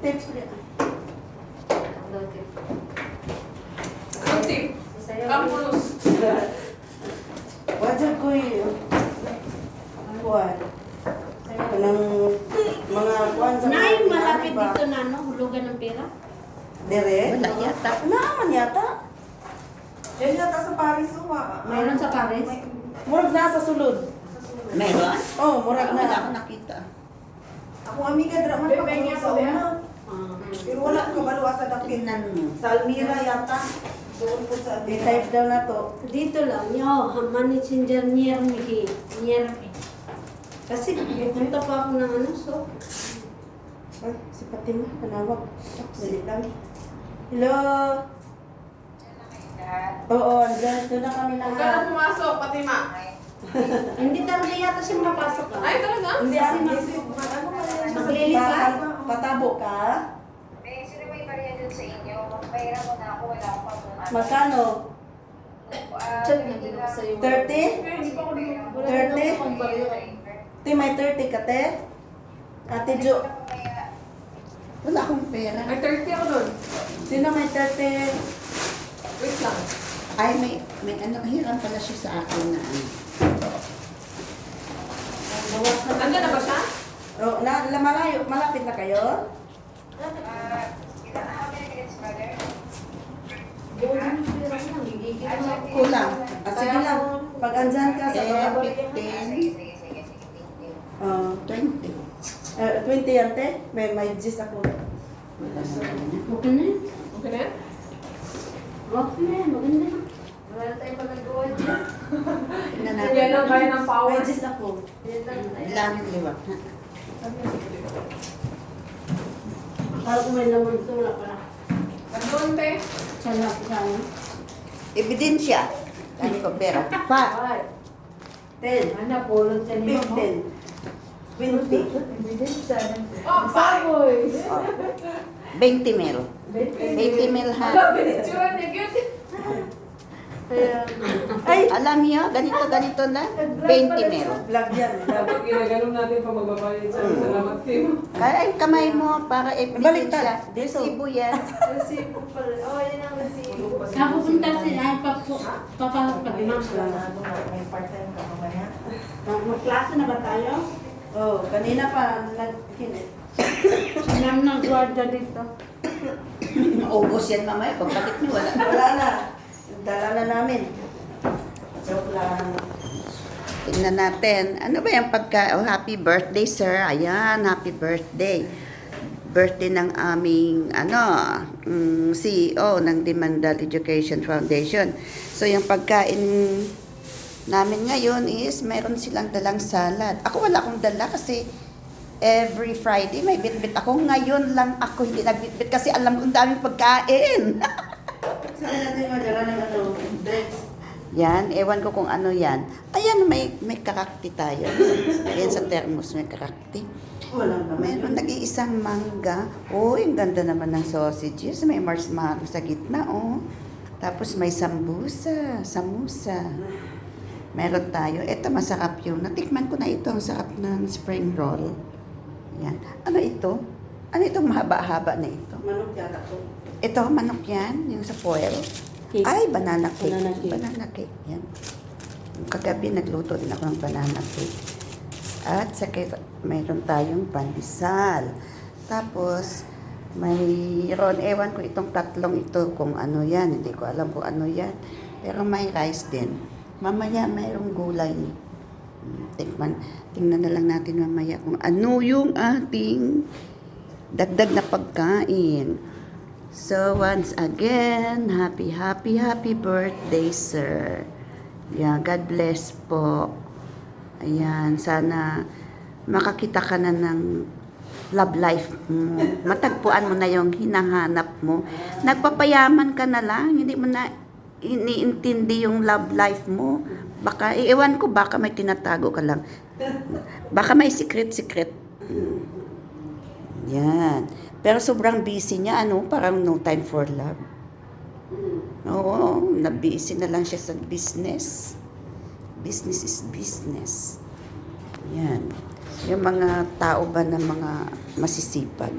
Tips. Ang tip. Kampulus. Wajar ko yun. Kuwan. Kanang mga kuwan sa Nay, mga malapit ba? dito na ano, hulugan ng pera. Dire? Wala yata. Naaman yata. Yan yata sa Paris. Mayroon sa Paris? Murag na sa sulod. Meron? Oh, murag Wala na. ako nakita. Ako amiga drama pa ko sa una. Pero wala ko kabalo sa dakit. Tingnan mo. Sa Almira yata. Doon po sa Almira. Type daw na to. Dito lang, yo, managing engineer ni kasi pupunta pa ako ng ano, so. Ay, si Fatima, kanawag. Dali lang. Hello? Oo, andyan. Doon na kami Huwag ka na lahat. pumasok, Fatima. Hindi talaga yata siya mapasok ka. Ay, talaga? Hindi, ano pa yan? Maglilipat? Patabo ka? Eh, sino may barya dun sa inyo? Magpahiram mo na ako, wala akong pagpunta. Magkano? Check na din ako sa'yo. 30? Hindi pa ako dito. 30? Te, may 30 ka, te? Ate Jo. Wala akong pera. Ay, 30 ako doon. Sino may 30? Wait lang. Ay, may ano, hiram pala siya sa akin na ano. Nandiyan na ba siya? Oh, malayo, malapit na kayo? How many minutes, brother? Kulang. Sige lang. Pag andyan ka sa Eh, baba. 15, Sige, sige, sige. Thank you. 20. 20 yan, te? May gis ako. Wala na. Okay na yun. Okay na yan? Okay na yun, maganda na. Wala tayong pagagawa dyan. Tingnan Yan natin. lang kaya ng power. May gis ako. Ilang liwat. Ha? Parang kung may laman ito, wala pala. Nandun, te. Salap ka. Ebidensya. Kani ko pera. Fa. 10. Ano, pulot siya ni Mamo. 15. 20. Oh, baboy! 20 mil. 20 mil ha. Wala, binitsura niya. Cute. Ay! Alam niyo, ganito na. 20 mil. Vlog yan. Vlog. Dapat ginaganon natin pag magbabayad sa salamat, Tim. Kaya ay kamay mo para Baliktad. ebidensya. Dito. Resibo yan. Resibo pala. Oh, yan ang resibo. Napupunta siya, ay papasok pa din. May part-time ka mamaya. Magklase na ba tayo? Oh, kanina pa nagkinit. Sinam ng gwarda dito. Maubos yan mamaya. Pagbalik niyo, wala. Wala na. Dala na namin. Joke lang. Tingnan natin. Ano ba yung pagka... Oh, happy birthday, sir. Ayan, happy birthday. Birthday ng aming, CEO ng Demandal Education Foundation. So, yung pagkain namin ngayon is meron silang dalang salad. Ako wala akong dala kasi every Friday may bitbit ako. Ngayon lang ako hindi nagbitbit kasi alam kong daming pagkain. Saan natin madala ng drinks? Yan, ewan ko kung ano yan. Ayan, may kakakti tayo. Ayan sa thermos, may kakakti. Wala naman. Meron nag-iisang mangga. Oh, ang ganda naman ng sausages. May marshmallow sa gitna, oh. Tapos may samusa. Meron tayo. Ito, masarap yung. Natikman ko na ito. Ang sarap ng spring roll. Yan. Ano ito? Ano itong mahaba-haba na ito? Manok yata ko. Ito, manok yan. Yung sa foil. Cake. Ay, banana cake. Banana cake. Banana cake. Yan. Kagabi, nagluto din ako ng banana cake. At saka, mayroon tayong pandesal. Tapos, mayroon, ewan ko itong tatlong ito kung ano yan. Hindi ko alam kung ano yan. Pero may rice din. Mamaya, mayroong gulay. Tingnan na lang natin mamaya kung ano yung ating dagdag na pagkain. So, once again, happy birthday, sir. Yeah, God bless po. Ayan, sana makakita ka na ng love life mo. Matagpuan mo na yung hinahanap mo. Nagpapayaman ka na lang, hindi mo na iniintindi yung love life mo. Baka, iwan ko, baka may tinatago ka lang. Baka may secret. Yan. Pero sobrang busy niya, parang no time for love. Oo, na-busy na lang siya sa business. Business is business. Yan. Yung mga tao ba na mga masisipag.